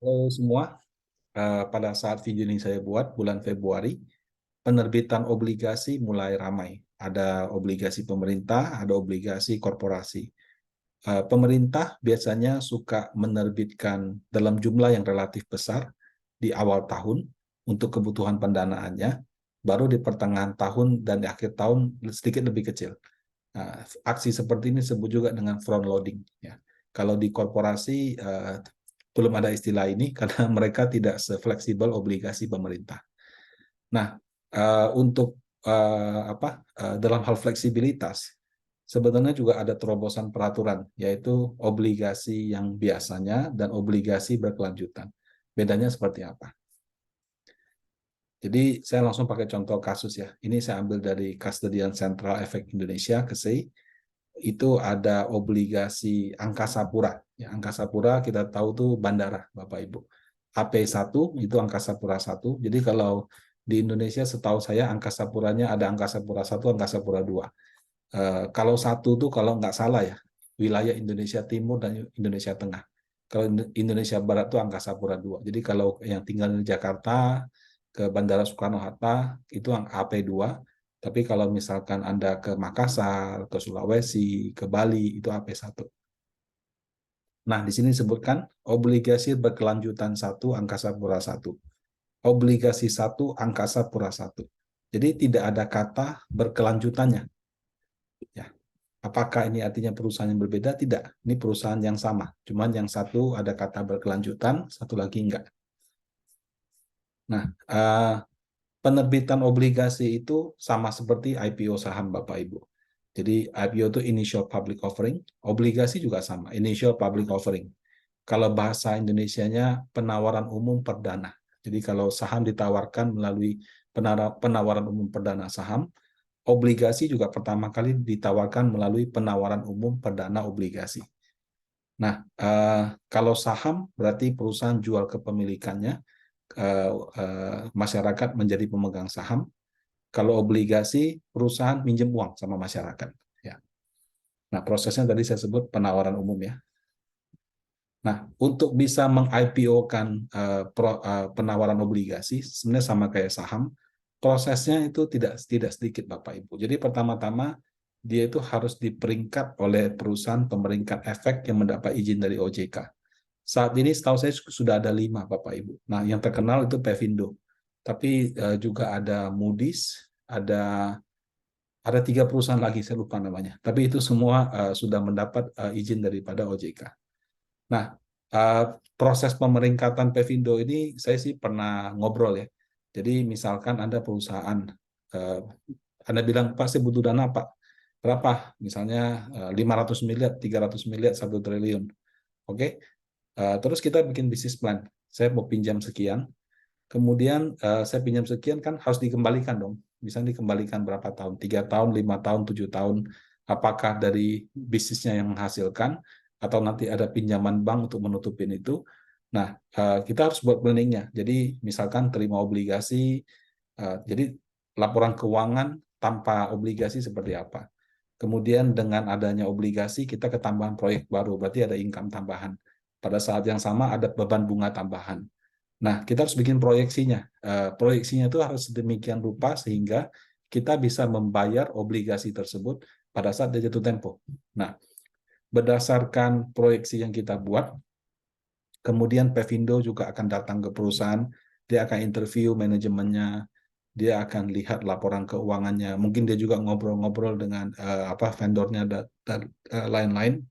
Halo semua. Pada saat video ini saya buat bulan Februari, penerbitan obligasi mulai ramai. Ada obligasi pemerintah, ada obligasi korporasi. Pemerintah biasanya suka menerbitkan dalam jumlah yang relatif besar di awal tahun untuk kebutuhan pendanaannya, baru di pertengahan tahun dan di akhir tahun sedikit lebih kecil. Aksi seperti ini disebut juga dengan front loading. Ya. Kalau di korporasi belum ada istilah ini karena mereka tidak sefleksibel obligasi pemerintah. Nah, untuk dalam hal fleksibilitas, sebenarnya juga ada terobosan peraturan, yaitu obligasi yang biasanya dan obligasi berkelanjutan. Bedanya seperti apa? Jadi saya langsung pakai contoh kasus ya. Ini saya ambil dari Custodian Central Efek Indonesia, KSEI. Itu ada obligasi Angkasa Pura. Ya, Angkasa Pura kita tahu tuh bandara, Bapak Ibu. AP1 itu Angkasa Pura 1. Jadi kalau di Indonesia setahu saya Angkasa Puranya ada Angkasa Pura 1, Angkasa Pura 2. Kalau satu tuh kalau nggak salah ya, wilayah Indonesia Timur dan Indonesia Tengah. Kalau Indonesia Barat tuh Angkasa Pura 2. Jadi kalau yang tinggal di Jakarta ke Bandara Soekarno-Hatta itu AP2. Tapi kalau misalkan Anda ke Makassar, ke Sulawesi, ke Bali, itu AP1. Nah, di sini disebutkan obligasi berkelanjutan 1 Angkasa Pura 1. Obligasi 1 Angkasa Pura 1. Jadi tidak ada kata berkelanjutannya. Ya. Apakah ini artinya perusahaan yang berbeda? Tidak. Ini perusahaan yang sama. Cuman yang satu ada kata berkelanjutan, satu lagi enggak. Nah, penerbitan obligasi itu sama seperti IPO saham Bapak Ibu. Jadi IPO itu initial public offering, obligasi juga sama, initial public offering. Kalau bahasa Indonesianya penawaran umum perdana. Jadi kalau saham ditawarkan melalui penawaran umum perdana saham, obligasi juga pertama kali ditawarkan melalui penawaran umum perdana obligasi. Nah, kalau saham berarti perusahaan jual kepemilikannya, masyarakat menjadi pemegang saham. Kalau obligasi, perusahaan minjem uang sama masyarakat. Ya. Nah, prosesnya tadi saya sebut penawaran umum ya. Nah, untuk bisa meng-IPO-kan penawaran obligasi, sebenarnya sama kayak saham, prosesnya itu tidak sedikit Bapak Ibu. Jadi pertama-tama dia itu harus diperingkat oleh perusahaan pemeringkat efek yang mendapat izin dari OJK. Saat ini setahu saya sudah ada 5 Bapak Ibu. Nah, yang terkenal itu Pevindo. Tapi juga ada Moody's, ada 3 perusahaan lagi, saya lupa namanya. Tapi itu semua sudah mendapat izin daripada OJK. Nah, proses pemeringkatan Pevindo ini saya sih pernah ngobrol ya. Jadi misalkan Anda perusahaan, Anda bilang, Pak, saya butuh dana, Pak. Berapa? Misalnya 500 miliar, 300 miliar, 1 triliun. Oke, terus kita bikin bisnis plan. Saya mau pinjam sekian, kemudian saya pinjam sekian kan harus dikembalikan dong. Bisa dikembalikan berapa tahun? 3 tahun, 5 tahun, 7 tahun. Apakah dari bisnisnya yang menghasilkan atau nanti ada pinjaman bank untuk menutupin itu. Nah, kita harus buat planningnya. Jadi misalkan terima obligasi, jadi laporan keuangan tanpa obligasi seperti apa. Kemudian dengan adanya obligasi kita ketambahan proyek baru, berarti ada income tambahan. Pada saat yang sama ada beban bunga tambahan. Nah, kita harus bikin proyeksinya. Proyeksinya itu harus sedemikian rupa sehingga kita bisa membayar obligasi tersebut pada saat dia jatuh tempo. Nah, berdasarkan proyeksi yang kita buat, kemudian Pevindo juga akan datang ke perusahaan, dia akan interview manajemennya, dia akan lihat laporan keuangannya, mungkin dia juga ngobrol-ngobrol dengan vendornya dan lain-lain.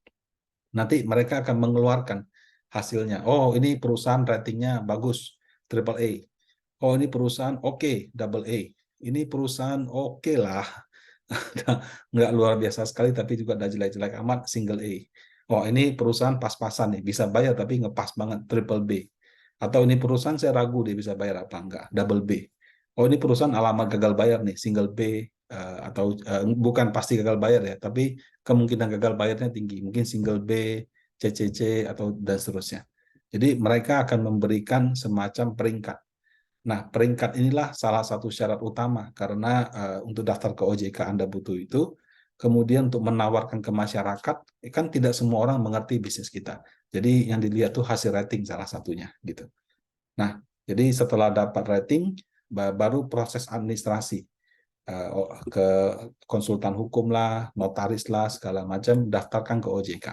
Nanti mereka akan mengeluarkan hasilnya. Oh, ini perusahaan ratingnya bagus, triple A. Oh, ini perusahaan oke, double A. Ini perusahaan oke lah, nggak luar biasa sekali, tapi juga ada jelek-jelek amat, single A. Oh, ini perusahaan pas-pasan nih, bisa bayar tapi ngepas banget, triple B. Atau ini perusahaan saya ragu dia bisa bayar apa enggak, double B. Oh, ini perusahaan alamat gagal bayar nih, single B, atau bukan pasti gagal bayar ya, tapi kemungkinan gagal bayarnya tinggi, mungkin single B, CCC, atau dan seterusnya. Jadi mereka akan memberikan semacam peringkat. Nah, peringkat inilah salah satu syarat utama karena untuk daftar ke OJK Anda butuh itu. Kemudian untuk menawarkan ke masyarakat, kan tidak semua orang mengerti bisnis kita. Jadi yang dilihat tuh hasil rating salah satunya gitu. Nah, jadi setelah dapat rating, baru proses administrasi ke konsultan hukum lah, notaris lah, segala macam, daftarkan ke OJK.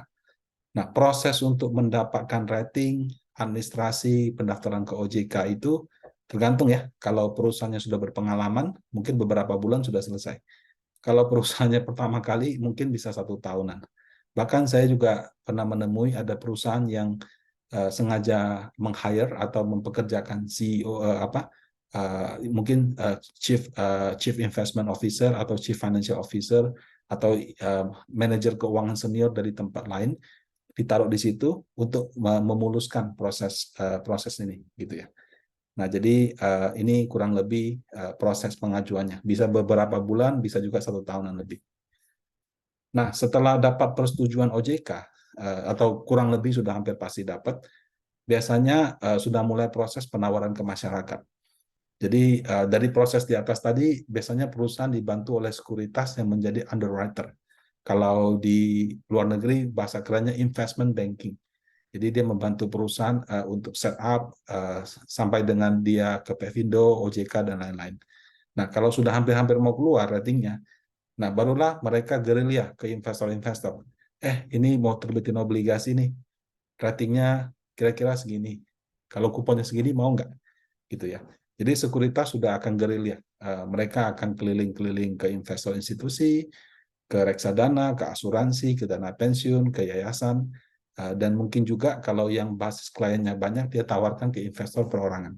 Nah, proses untuk mendapatkan rating, administrasi, pendaftaran ke OJK itu tergantung ya. Kalau perusahaannya sudah berpengalaman, mungkin beberapa bulan sudah selesai. Kalau perusahaannya pertama kali, mungkin bisa 1 tahunan. Bahkan saya juga pernah menemui ada perusahaan yang sengaja meng-hire atau mempekerjakan CEO mungkin chief investment officer atau chief financial officer atau manajer keuangan senior dari tempat lain ditaruh di situ untuk memuluskan proses ini gitu ya. Nah, jadi ini kurang lebih proses pengajuannya. Bisa beberapa bulan, bisa juga 1 tahunan lebih. Nah, setelah dapat persetujuan OJK atau kurang lebih sudah hampir pasti dapat, biasanya sudah mulai proses penawaran ke masyarakat. Jadi dari proses di atas tadi, biasanya perusahaan dibantu oleh sekuritas yang menjadi underwriter. Kalau di luar negeri, bahasa kerennya investment banking. Jadi dia membantu perusahaan untuk setup sampai dengan dia ke Pevindo, OJK, dan lain-lain. Nah, kalau sudah hampir-hampir mau keluar ratingnya, nah barulah mereka gerilya ke investor-investor. Ini mau terbitin obligasi nih, ratingnya kira-kira segini. Kalau kuponnya segini mau nggak? Gitu ya. Jadi sekuritas sudah akan gerilya. Mereka akan keliling-keliling ke investor institusi, ke reksadana, ke asuransi, ke dana pensiun, ke yayasan, dan mungkin juga kalau yang basis kliennya banyak, dia tawarkan ke investor perorangan.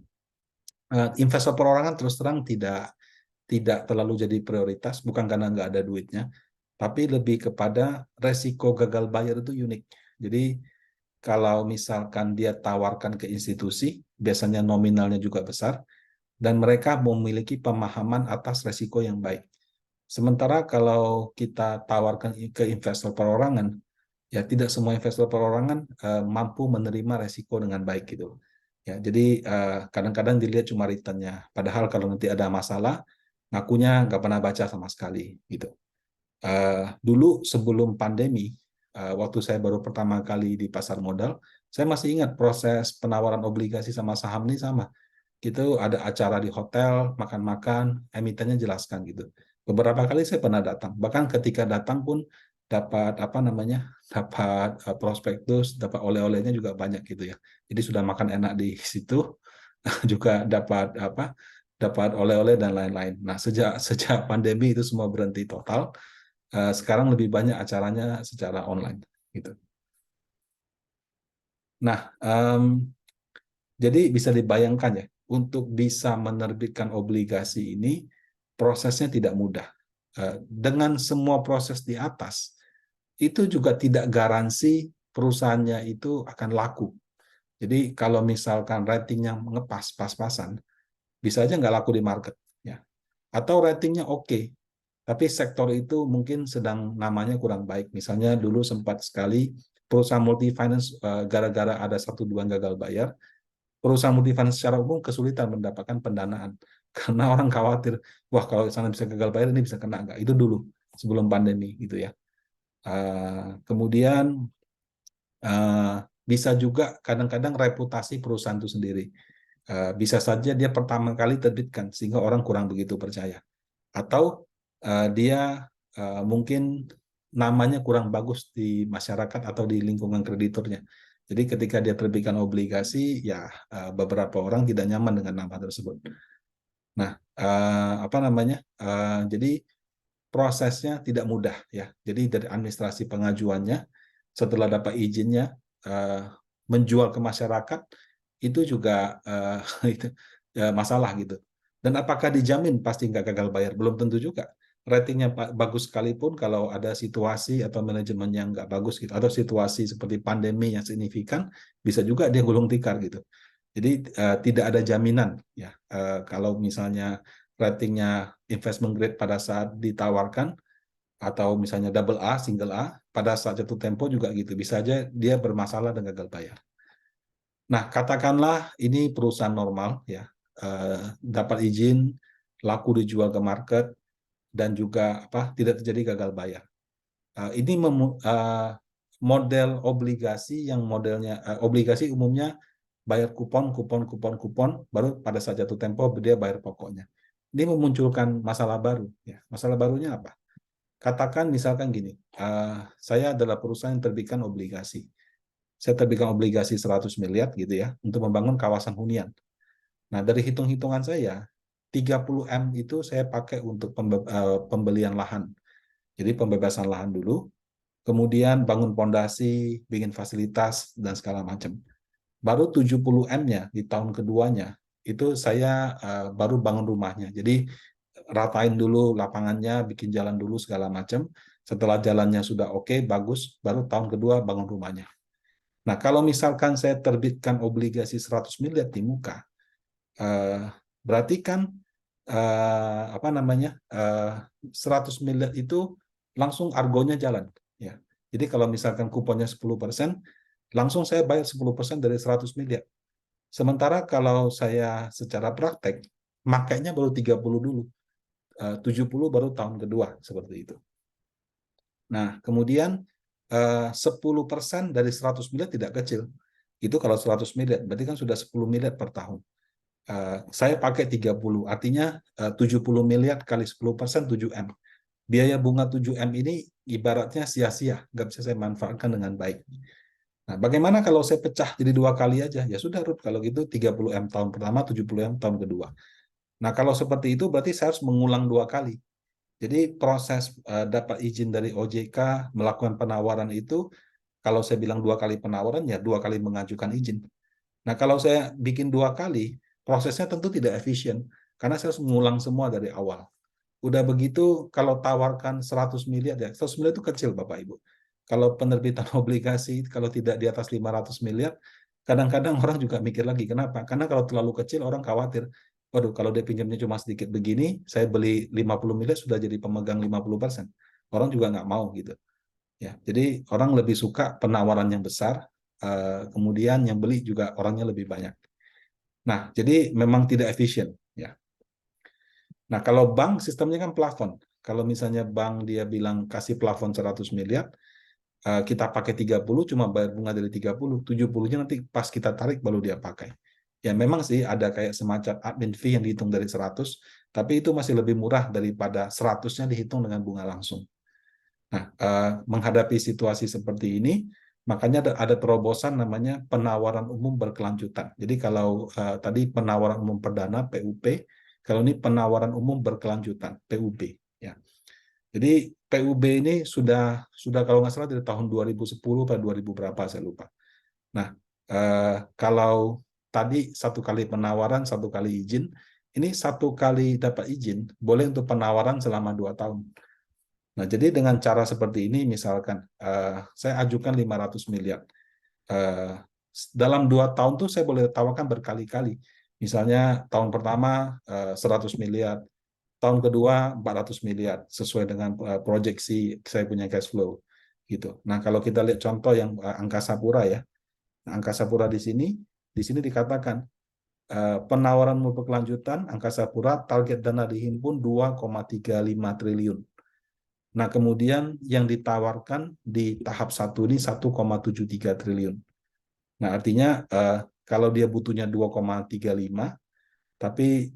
Investor perorangan terus terang tidak terlalu jadi prioritas, bukan karena nggak ada duitnya, tapi lebih kepada resiko gagal bayar itu unik. Jadi kalau misalkan dia tawarkan ke institusi, biasanya nominalnya juga besar, dan mereka memiliki pemahaman atas resiko yang baik. Sementara kalau kita tawarkan ke investor perorangan, ya tidak semua investor perorangan mampu menerima resiko dengan baik gitu. Ya, jadi kadang-kadang dilihat cuma returnnya. Padahal kalau nanti ada masalah, ngakunya nggak pernah baca sama sekali gitu. Dulu sebelum pandemi, waktu saya baru pertama kali di pasar modal, saya masih ingat proses penawaran obligasi sama saham ini sama. Itu ada acara di hotel, makan-makan, emitennya jelaskan gitu. Beberapa kali saya pernah datang, bahkan ketika datang pun dapat apa namanya, dapat prospektus, dapat oleh-olehnya juga banyak gitu ya. Jadi sudah makan enak di situ, juga dapat apa, dapat oleh-oleh dan lain-lain. Nah, sejak pandemi itu semua berhenti total. Sekarang lebih banyak acaranya secara online gitu. Nah, jadi bisa dibayangkan ya, untuk bisa menerbitkan obligasi ini prosesnya tidak mudah. Dengan semua proses di atas, itu juga tidak garansi perusahaannya itu akan laku. Jadi kalau misalkan ratingnya ngepas, pas-pasan, bisa aja nggak laku di market. Ya. Atau ratingnya oke, tapi sektor itu mungkin sedang namanya kurang baik. Misalnya dulu sempat sekali perusahaan multi-finance gara-gara ada 1-2 gagal bayar, perusahaan multifinance secara umum kesulitan mendapatkan pendanaan karena orang khawatir, wah kalau sana bisa gagal bayar ini bisa kena nggak? Itu dulu sebelum pandemi gitu ya. Kemudian bisa juga kadang-kadang reputasi perusahaan itu sendiri. Bisa saja dia pertama kali terbitkan sehingga orang kurang begitu percaya. Atau dia mungkin namanya kurang bagus di masyarakat atau di lingkungan krediturnya. Jadi ketika dia terbitkan obligasi, ya beberapa orang tidak nyaman dengan nama tersebut. Nah, apa namanya? Jadi prosesnya tidak mudah ya. Jadi dari administrasi pengajuannya, setelah dapat izinnya, menjual ke masyarakat itu juga itu masalah gitu. Dan apakah dijamin pasti nggak gagal bayar? Belum tentu juga. Ratingnya bagus sekalipun kalau ada situasi atau manajemen yang nggak bagus gitu, atau situasi seperti pandemi yang signifikan, bisa juga dia gulung tikar gitu. Jadi tidak ada jaminan ya kalau misalnya ratingnya investment grade pada saat ditawarkan atau misalnya double A, single A, pada saat jatuh tempo juga gitu. Bisa aja dia bermasalah dan gagal bayar. Nah, katakanlah ini perusahaan normal ya, dapat izin, laku dijual ke market, dan juga apa tidak terjadi gagal bayar. Ini model obligasi yang modelnya obligasi umumnya bayar kupon, baru pada saat jatuh tempo dia bayar pokoknya. Ini memunculkan masalah baru. Ya. Masalah barunya apa? Katakan misalkan gini, saya adalah perusahaan yang terbitkan obligasi. Saya terbitkan obligasi 100 miliar gitu ya, untuk membangun kawasan hunian. Nah, dari hitung-hitungan saya, 30 M itu saya pakai untuk pembelian lahan. Jadi pembebasan lahan dulu, kemudian bangun pondasi, bikin fasilitas, dan segala macam. Baru 70 M-nya di tahun keduanya, itu saya baru bangun rumahnya. Jadi ratain dulu lapangannya, bikin jalan dulu segala macam. Setelah jalannya sudah oke, bagus, baru tahun kedua bangun rumahnya. Nah, kalau misalkan saya terbitkan obligasi 100 miliar di muka, berarti kan 100 miliar itu langsung argonya jalan. Ya. Jadi kalau misalkan kuponnya 10%, langsung saya bayar 10% dari 100 miliar. Sementara kalau saya secara praktek, makainya baru 30 dulu. 70 baru tahun kedua, seperti itu. Nah, kemudian 10% dari 100 miliar tidak kecil. Itu kalau 100 miliar, berarti kan sudah 10 miliar per tahun. Saya pakai 30, artinya 70 miliar kali 10%, 7 M. Biaya bunga 7 M ini ibaratnya sia-sia, nggak bisa saya manfaatkan dengan baik. Nah, bagaimana kalau saya pecah jadi 2 kali aja? Ya sudah, Ruth, kalau gitu 30 M tahun pertama, 70 M tahun kedua. Nah, kalau seperti itu berarti saya harus mengulang 2 kali. Jadi proses dapat izin dari OJK melakukan penawaran itu, kalau saya bilang 2 kali penawaran, ya 2 kali mengajukan izin. Nah, kalau saya bikin 2 kali, prosesnya tentu tidak efisien, karena saya harus mengulang semua dari awal. Udah begitu, kalau tawarkan 100 miliar, ya 100 miliar itu kecil, Bapak Ibu. Kalau penerbitan obligasi, kalau tidak di atas 500 miliar, kadang-kadang orang juga mikir lagi. Kenapa? Karena kalau terlalu kecil, orang khawatir. Waduh, kalau dia pinjamnya cuma sedikit begini, saya beli 50 miliar sudah jadi pemegang 50%. Orang juga nggak mau gitu. Ya, jadi orang lebih suka penawaran yang besar, kemudian yang beli juga orangnya lebih banyak. Nah, jadi memang tidak efisien. Ya. Nah, kalau bank sistemnya kan plafon. Kalau misalnya bank dia bilang kasih plafon 100 miliar, kita pakai 30, cuma bayar bunga dari 30, 70-nya nanti pas kita tarik baru dia pakai. Ya memang sih ada kayak semacam admin fee yang dihitung dari 100, tapi itu masih lebih murah daripada 100-nya dihitung dengan bunga langsung. Nah, menghadapi situasi seperti ini, makanya ada terobosan namanya penawaran umum berkelanjutan. Jadi kalau tadi penawaran umum perdana PUP, kalau ini penawaran umum berkelanjutan PUB. Ya. Jadi PUB ini sudah kalau nggak salah dari tahun 2010 atau 2000 berapa saya lupa. Nah, kalau tadi 1 kali penawaran, 1 kali izin, ini 1 kali dapat izin boleh untuk penawaran selama 2 tahun. Nah, jadi dengan cara seperti ini, misalkan saya ajukan 500 miliar. Dalam 2 tahun tuh saya boleh tawarkan berkali-kali. Misalnya tahun pertama 100 miliar, tahun kedua 400 miliar, sesuai dengan proyeksi saya punya cash flow. Gitu. Nah, kalau kita lihat contoh yang Angkasa Pura ya, Angkasa Pura di sini dikatakan penawaran berkelanjutan Angkasa Pura target dana dihimpun 2,35 triliun. Nah, kemudian yang ditawarkan di tahap 1 ini 1,73 triliun. Nah, artinya kalau dia butuhnya 2,35, tapi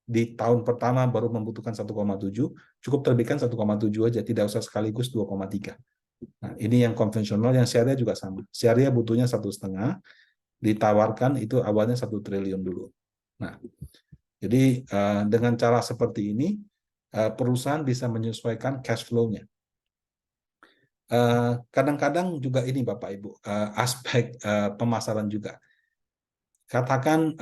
di tahun pertama baru membutuhkan 1,7, cukup terbitkan 1,7 aja, tidak usah sekaligus 2,3. Nah, ini yang konvensional, yang syariah juga sama. Syariah butuhnya 1,5, ditawarkan itu awalnya 1 triliun dulu. Nah, jadi dengan cara seperti ini, perusahaan bisa menyesuaikan cash flow-nya. Kadang-kadang juga ini Bapak Ibu, aspek pemasaran juga. Katakan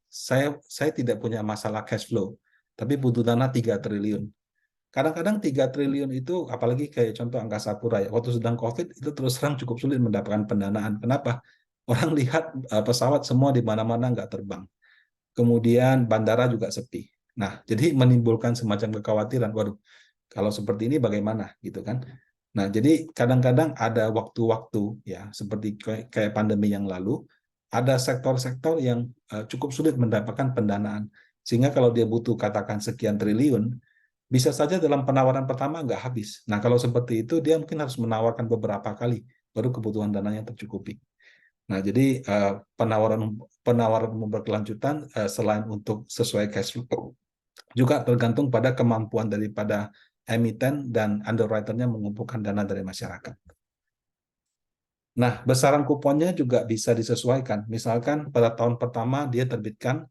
saya tidak punya masalah cash flow, tapi butuh dana 3 triliun. Kadang-kadang 3 triliun itu, apalagi kayak contoh Angkasa Pura ya, waktu sedang COVID itu terus terang cukup sulit mendapatkan pendanaan. Kenapa? Orang lihat pesawat semua di mana-mana nggak terbang. Kemudian bandara juga sepi. Nah, jadi menimbulkan semacam kekhawatiran, waduh, kalau seperti ini bagaimana gitu kan? Nah, jadi kadang-kadang ada waktu-waktu ya, seperti kayak pandemi yang lalu, ada sektor-sektor yang cukup sulit mendapatkan pendanaan. Sehingga kalau dia butuh katakan sekian triliun, Bisa saja dalam penawaran pertama nggak habis. Nah, kalau seperti itu, dia mungkin harus menawarkan beberapa kali, baru kebutuhan dananya tercukupi. Nah, jadi penawaran penawaran umum berkelanjutan selain untuk sesuai cash flow, juga tergantung pada kemampuan daripada emiten dan underwriter-nya mengumpulkan dana dari masyarakat. Nah, besaran kuponnya juga bisa disesuaikan. Misalkan pada tahun pertama dia terbitkan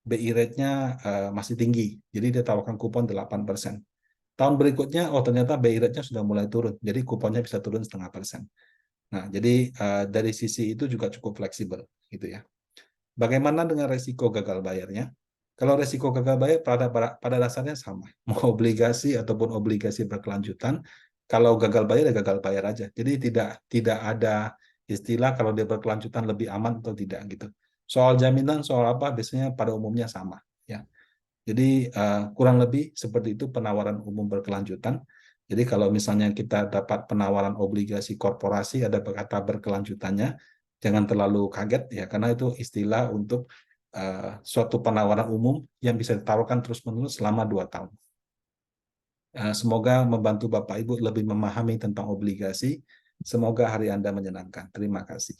BI rate-nya masih tinggi, jadi dia tawarkan kupon 8%. Tahun berikutnya, oh ternyata BI rate-nya sudah mulai turun, jadi kuponnya bisa turun 0,5%. Nah, jadi dari sisi itu juga cukup fleksibel, gitu ya. Bagaimana dengan resiko gagal bayarnya? Kalau resiko gagal bayar pada dasarnya sama, mau obligasi ataupun obligasi berkelanjutan, kalau gagal bayar ya gagal bayar aja. Jadi tidak ada istilah kalau dia berkelanjutan lebih aman atau tidak gitu. Soal jaminan, soal apa biasanya pada umumnya sama ya. Jadi kurang lebih seperti itu penawaran umum berkelanjutan. Jadi kalau misalnya kita dapat penawaran obligasi korporasi ada kata berkelanjutannya, jangan terlalu kaget ya karena itu istilah untuk suatu penawaran umum yang bisa ditawarkan terus-menerus selama 2 tahun. Semoga membantu Bapak Ibu lebih memahami tentang obligasi. Semoga hari Anda menyenangkan. Terima kasih.